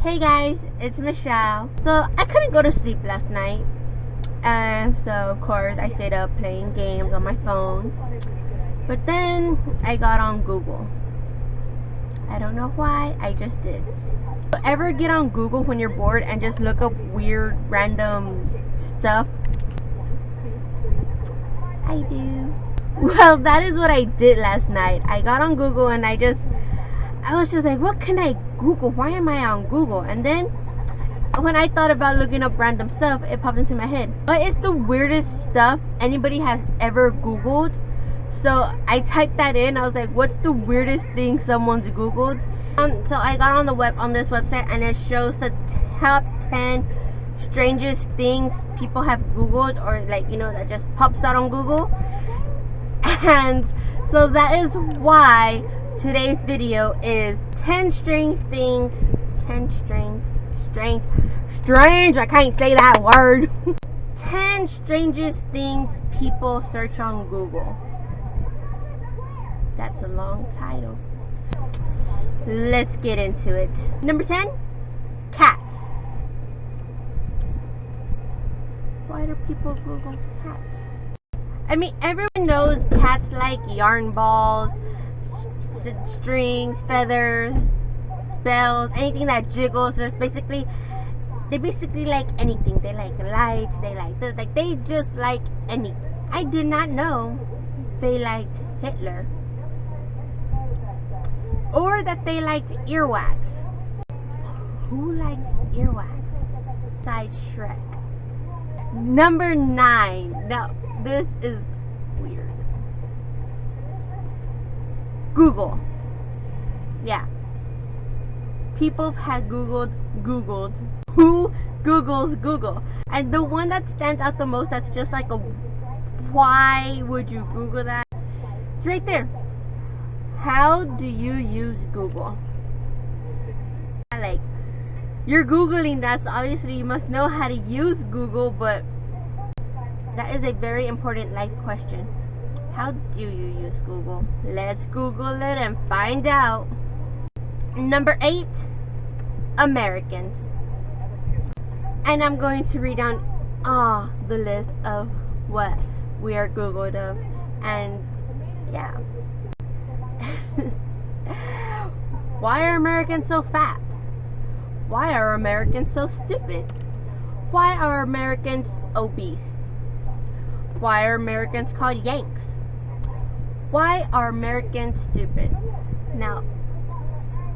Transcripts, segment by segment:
Hey guys, it's Michelle. So I couldn't go to sleep last night, and so of course I stayed up playing games on my phone. But then I got on Google. I don't know why, I just did. So ever get on Google when you're bored and just look up weird random stuff? I do. Well, that is what I did last night. I got on Google and I was just like, what can I Google? Why am I on Google? And then when I thought about looking up random stuff, it popped into my head. What is the weirdest stuff anybody has ever Googled? So I typed that in. I was like, what's the weirdest thing someone's Googled? So I got on this website and it shows the top 10 strangest things people have Googled, or like, that just pops out on Google. And so that is why today's video is 10 strange things. 10 strange, I can't say that word. 10 strangest things people search on Google. That's a long title. Let's get into it. Number 10, cats. Why do people Google cats? I mean, everyone knows cats like yarn balls, strings, feathers, bells, anything that jiggles. They basically like anything. They like lights, they like this, like they just like anything. I did not know they liked Hitler, or that they liked earwax. Who likes earwax besides Shrek? Number 9. Now, this is weird. Google. Yeah. People have Googled. Who Googles Google? And the one that stands out the most, that's just like a, why would you Google that? It's right there. How do you use Google? Like, you're Googling that, so obviously you must know how to use Google, but that is a very important life question. How do you use Google? Let's Google it and find out. Number 8, Americans. And I'm going to read down the list of what we are Googled of. And yeah. Why are Americans so fat? Why are Americans so stupid? Why are Americans obese? Why are Americans called Yanks? Why are Americans stupid? Now,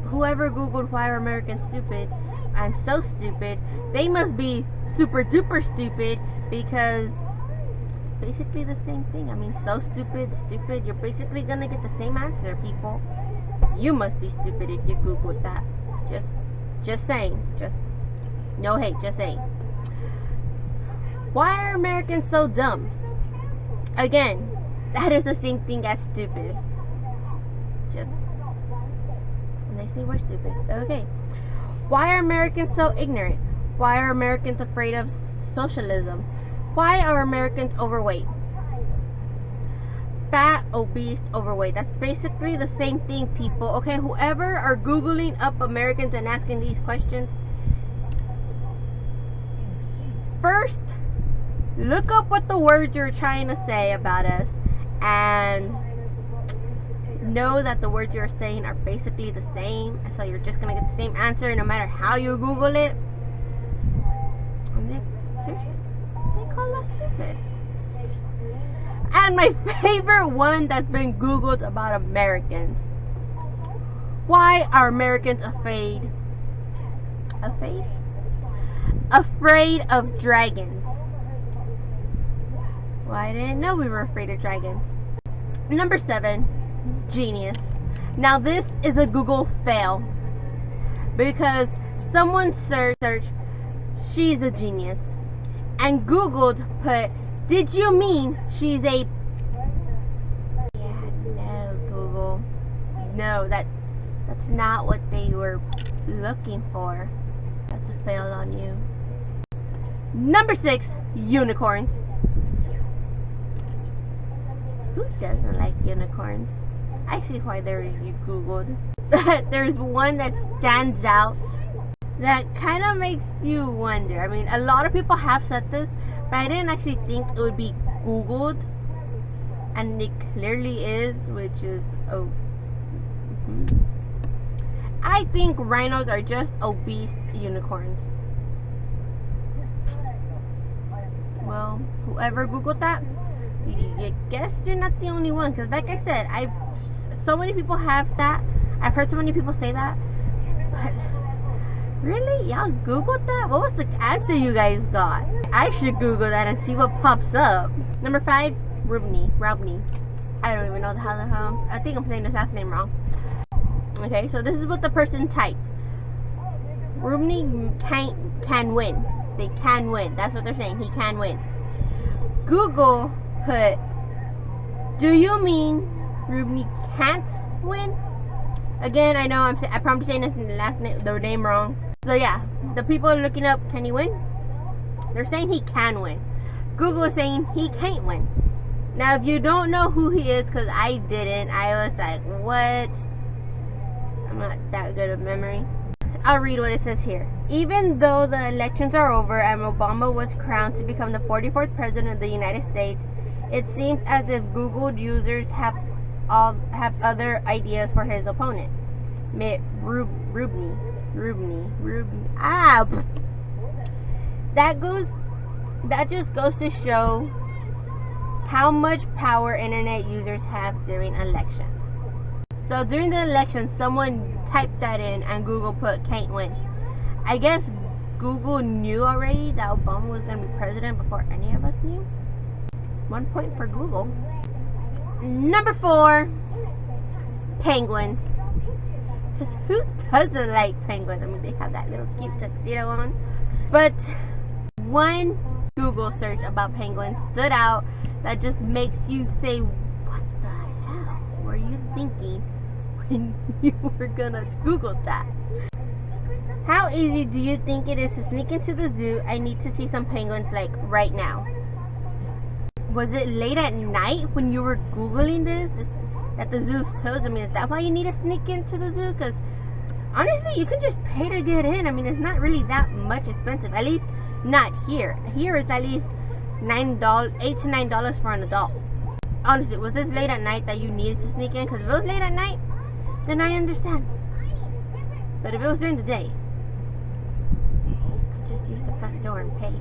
whoever Googled why are Americans stupid, I'm so stupid, they must be super duper stupid, because it's basically the same thing. I mean, so stupid, you're basically gonna get the same answer, people. You must be stupid if you Googled that. Just saying. No hate, just saying. Why are Americans so dumb? Again, that is the same thing as stupid. Just when they say we're stupid. Okay. Why are Americans so ignorant? Why are Americans afraid of socialism? Why are Americans overweight? Fat, obese, overweight. That's basically the same thing, people. Okay, whoever are Googling up Americans and asking these questions, first, look up what the words you're trying to say about us, and know that the words you're saying are basically the same, so you're just gonna get the same answer no matter how you Google it. And they call us stupid. And my favorite one that's been Googled about Americans. Why are Americans afraid of dragons? Well, I didn't know we were afraid of dragons. Number 7, genius. Now this is a Google fail, because someone searched she's a genius and Googled put, did you mean she's a... Yeah, no, Google. No, that's not what they were looking for. That's a fail on you. Number 6, unicorns. Who doesn't like unicorns? I see why they're Googled. There's one that stands out that kind of makes you wonder. I mean, a lot of people have said this, but I didn't actually think it would be Googled, and it clearly is, which is I think rhinos are just obese unicorns. Well, whoever Googled that, I guess you're not the only one, because like I said, so many people have that. I've heard so many people say that, but really, y'all Googled that? What was the answer you guys got? I should Google that and see what pops up. Number 5, Rubni. I don't even know the hell. I think I'm saying his last name wrong. Okay, so this is what the person typed. Rubni can win. They can win. That's what they're saying. He can win. Google put, do you mean Rubni can't win? Again, I know I'm probably saying this in the name wrong. So yeah, the people are looking up, can he win? They're saying he can win. Google is saying he can't win. Now, if you don't know who he is, because I didn't, I was like, what? I'm not that good of memory. I'll read what it says here. Even though the elections are over and Obama was crowned to become the 44th president of the United States, it seems as if Google users have other ideas for his opponent, Mitt Romney. That just goes to show how much power internet users have during elections. So during the election, someone typed that in and Google put can't win. I guess Google knew already that Obama was going to be president before any of us knew. 1 point for Google. Number 4, penguins. Because who doesn't like penguins? I mean, they have that little cute tuxedo on. But one Google search about penguins stood out that just makes you say, what the hell were you thinking when you were gonna Google that? How easy do you think it is to sneak into the zoo? I need to see some penguins like right now. Was it late at night when you were Googling this? That the zoo's closed? I mean, is that why you need to sneak into the zoo? Because honestly, you can just pay to get in. I mean, it's not really that much expensive. At least not here. Here it's at least $8 to $9 for an adult. Honestly, was this late at night that you needed to sneak in? Because if it was late at night, then I understand. But if it was during the day, you could just use the front door and pay.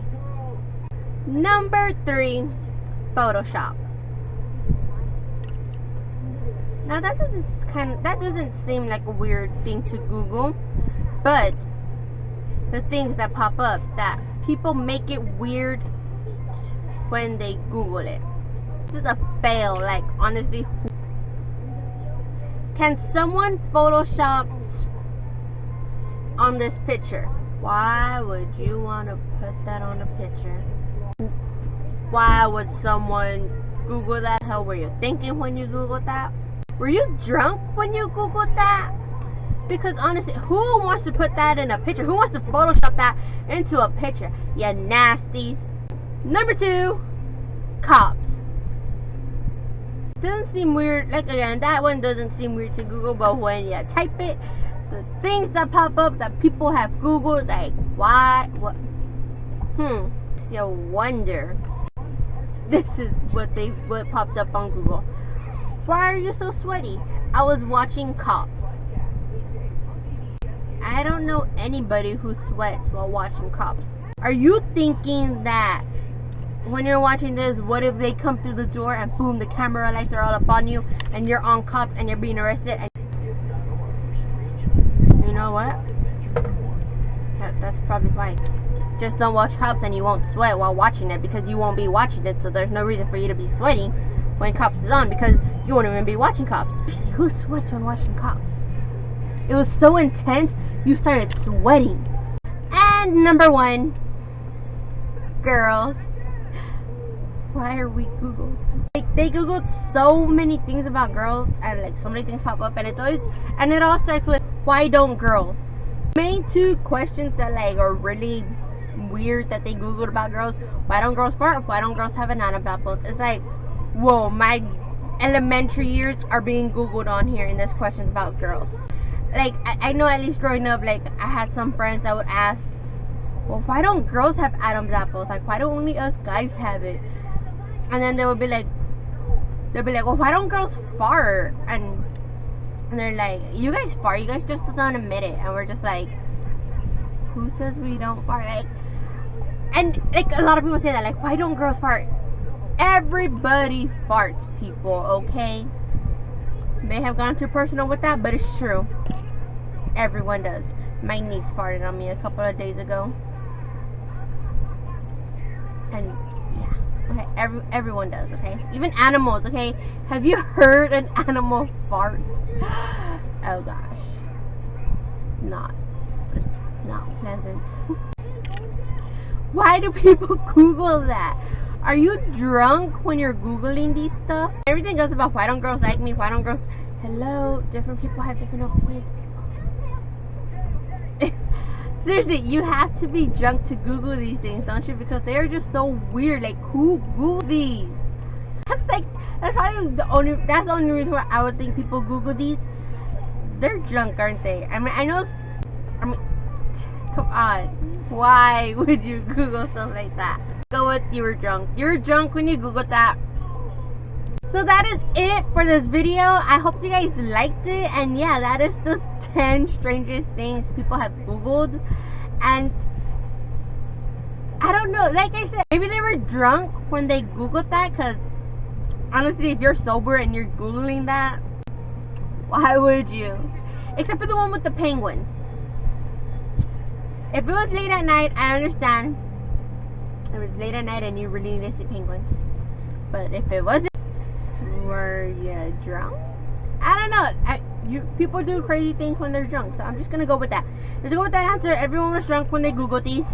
Number 3, Photoshop. Now that doesn't seem like a weird thing to Google, but the things that pop up that people make it weird when they Google it. This is a fail, like honestly. Can someone Photoshop on this picture? Why would you want to put that on a picture? Why would someone Google that? Hell, were you thinking when you Googled that? Were you drunk when you Googled that? Because honestly, who wants to put that in a picture? Who wants to Photoshop that into a picture? You nasties. Number 2, cops. Doesn't seem weird. Like again, that one doesn't seem weird to Google, but when you type it, the things that pop up that people have Googled, like why, what, you wonder. This is what popped up on Google. Why are you so sweaty? I was watching Cops. I don't know anybody who sweats while watching Cops. Are you thinking that when you're watching this, what if they come through the door and boom, the camera lights are all up on you and you're on Cops and you're being arrested? And you know what? That's probably fine. Just don't watch Cops and you won't sweat while watching it, because you won't be watching it, so there's no reason for you to be sweating when Cops is on, because you won't even be watching Cops. Who sweats when watching Cops? It was so intense, you started sweating. And number 1, girls. Why are we Googled? Like, they Googled so many things about girls, and like so many things pop up, and it all starts with, why don't girls? Main 2 questions that like are really weird that they Googled about girls. Why don't girls fart? Why don't girls have banana apples? It's like, whoa, my elementary years are being Googled on here in this questions about girls. like, I know at least growing up, like, I had some friends that would ask, well, why don't girls have Adam's apples? Like, why don't only us guys have it? And then they would be like, well, why don't girls fart? And they're like, you guys fart, you guys just don't admit it. And we're just like, who says we don't fart? Like, and like a lot of people say that, like, why don't girls fart? Everybody farts, people, okay? May have gone too personal with that, but it's true. Everyone does. My niece farted on me a couple of days ago. And yeah, okay, everyone does, okay? Even animals, okay? Have you heard an animal fart? Oh gosh. It's not pleasant. Why do people Google that? Are you drunk when you're Googling these stuff? Everything goes about why don't girls like me, why don't girls... Hello, different people have different opinions, people. Seriously, you have to be drunk to Google these things, don't you? Because they're just so weird. Like, who Google these? That's probably the only reason why I would think people Google these. They're drunk, aren't they? I mean, come on. Why would you Google stuff like that? Go with you were drunk. You were drunk when you Googled that. So that is it for this video. I hope you guys liked it. And yeah, that is the 10 strangest things people have Googled. And I don't know. Like I said, maybe they were drunk when they Googled that. Because honestly, if you're sober and you're Googling that, why would you? Except for the one with the penguins. If it was late at night, I understand. It was late at night and you really need to see penguins. But if it wasn't, were you drunk? I don't know. People do crazy things when they're drunk, so I'm just gonna go with that. Let's go with that answer. Everyone was drunk when they Googled these.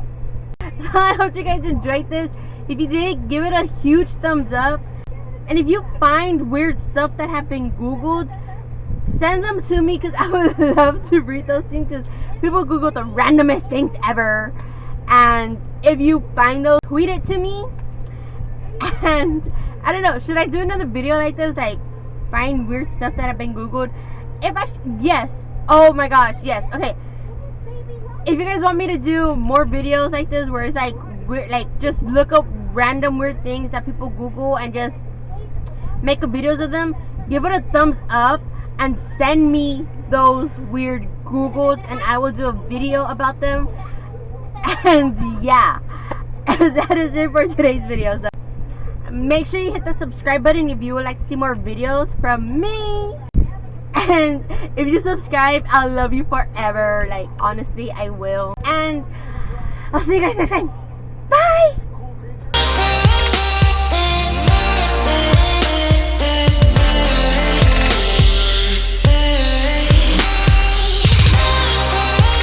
So I hope you guys enjoyed this. If you did, give it a huge thumbs up. And if you find weird stuff that have been Googled, send them to me, because I would love to read those things, because people Google the randomest things ever. And if you find those, tweet it to me. And I don't know, should I do another video like this, like find weird stuff that have been Googled? Yes. Oh my gosh, yes. Okay, if you guys want me to do more videos like this where it's like weird, like just look up random weird things that people Google and just make videos of them, give it a thumbs up and send me those weird Googles and I will do a video about them. And yeah, that is it for today's video. So make sure you hit the subscribe button if you would like to see more videos from me. And if you subscribe, I'll love you forever. Like, honestly, I will. And I'll see you guys next time. Bye!